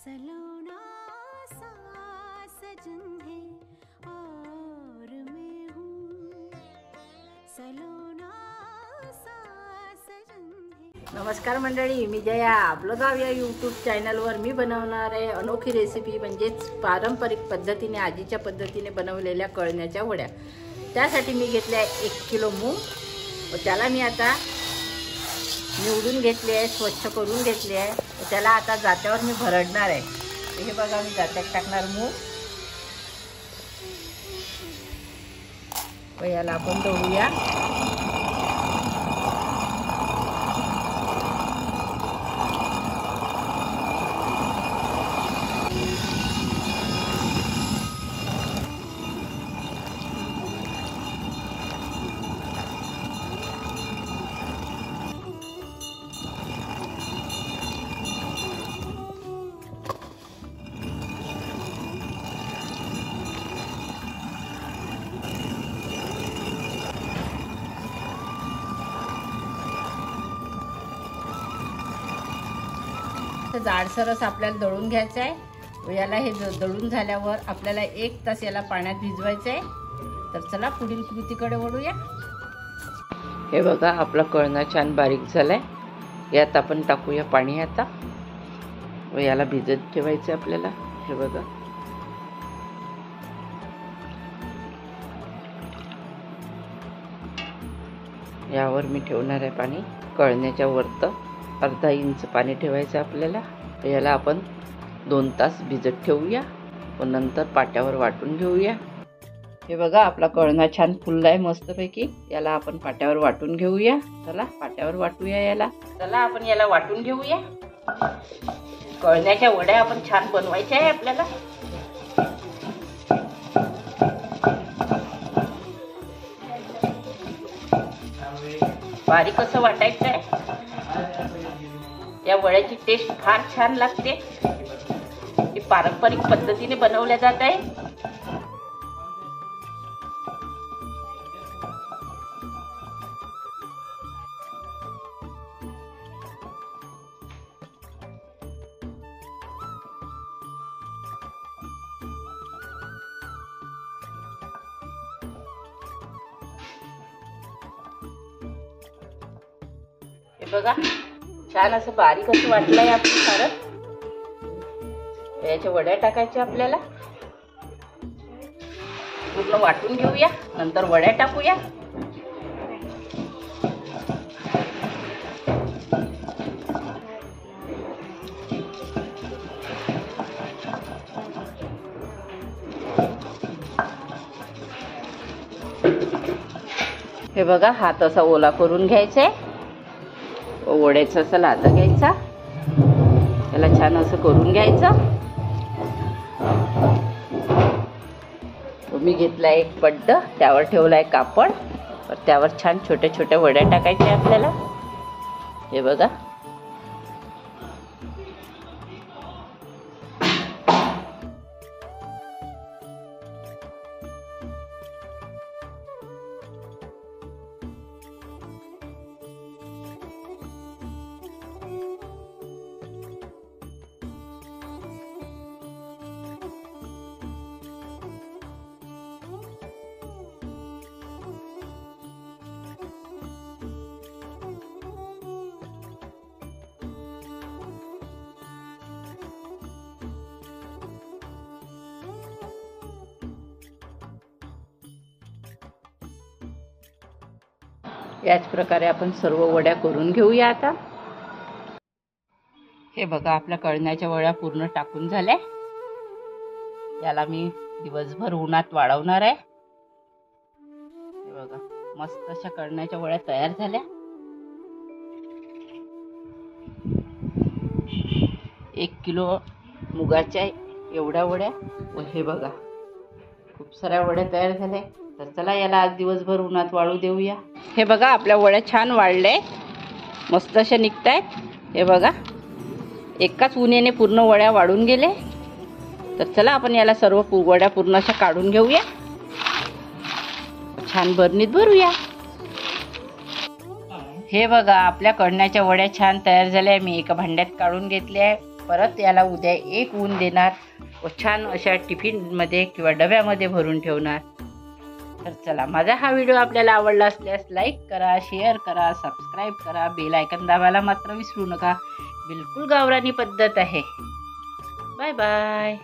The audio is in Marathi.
सलोना सा सजन है और मैं हूँ सलोना सा सजन है। नमस्कार मंडळी, मी जया. आपलं गाव या यूट्यूब चॅनलवर मी बनवणार आहे अनोखी रेसिपी, म्हणजेच पारंपरिक पद्धतीने आजीच्या पद्धतीने बनवलेल्या कळण्याच्या वड्या. त्यासाठी मी घेतल्या 1 किलो मूग व त्याला मी आता निवडून घेतले आहे, स्वच्छ करून घेतले आहे. त्याला आता जात्यावर मी भरडणार आहे. हे बघा, मी जात्यात टाकणार मूग व याला आपण दळूया. जाडसरच आपल्याला दळून घ्यायचं आहे व याला हे दळून झाल्यावर आपल्याला 1 तास याला पाण्यात भिजवायचं आहे. तर चला पुढील कृतीकडे वळूया. हे बघा, आपला कळणा छान बारीक झालाय. यात आपण टाकूया पाणी आता व याला भिजत ठेवायचं आपल्याला. हे बघा, यावर मी ठेवणार आहे पाणी. कळण्याच्या वरतं अर्धा इंच पाणी ठेवायचं आपल्याला. याला आपण 2 तास भिजत ठेवूया व नंतर पाट्यावर वाटून घेऊया. हे बघा, आपला कळणा छान फुलला आहे मस्तपैकी. याला आपण पाट्यावर वाटून घेऊया. चला पाट्यावर वाटूया याला. चला आपण याला वाटून घेऊया. कळण्याच्या वड्या आपण छान बनवायच्या आहे आपल्याला. बारीक असं वाटायचं आहे. या वड्याची टेस्ट फार छान लागते. ही पारंपरिक पद्धतीने बनवल्या जात आहे. हे बघा, छान असं बारीक असं वाटलंय आपलं सारं. याच्या वड्या टाकायच्या आपल्याला. पूर्ण वाटून घेऊया, नंतर वड्या टाकूया. हे बघा, हात असा ओला करून घ्यायचा आहे. वड्याचा असा लाटा घ्यायचा. त्याला छान असं करून घ्यायचं. मी घेतला एक पड्ड, त्यावर ठेवलाय कापड. त्यावर छान छोट्या छोट्या वड्या टाकायच्या आपल्याला. हे बघा, याच प्रकारे आपण सर्व वड्या करून घेऊया आता. हे बघा, आपल्या कळण्याच्या वड्या पूर्ण टाकून झाल्या. याला मी दिवसभर उन्हात वाळवणार आहे. हे बघा, मस्त अशा कळण्याच्या वड्या तयार झाल्या. 1 किलो मुगाच्या एवढ्या वड्या व हे बघा, खूप साऱ्या वड्या तयार झाल्या. तर चला याला आज दिवसभर उन्हात वाळू देऊया. हे बघा, आपल्या वड्या छान वाळल्या, मस्त अशा निघतायत. हे बघा, एकाच उन्हाने पूर्ण वड्या वाळून गेले. तर चला आपण याला सर्व वड्या पूर्ण अशा काढून घेऊया. छान बरणीत भरूया. हे बघा, आपल्या कळण्याच्या वड्या छान तयार झाल्या. मी एका भांड्यात काढून घेतल्या. परत याला उद्या एक ऊन देणार व छान अशा टिफिनमध्ये किंवा डब्यामध्ये भरून ठेवणार. तर चला, माझा हा व्हिडिओ आपल्याला आवडला असल्यास लाईक करा, शेअर करा, सबस्क्राईब करा, बेल आयकॉन दाबायला मात्र विसरू नका. बिलकुल गावरानी पद्धत आहे. Bye bye.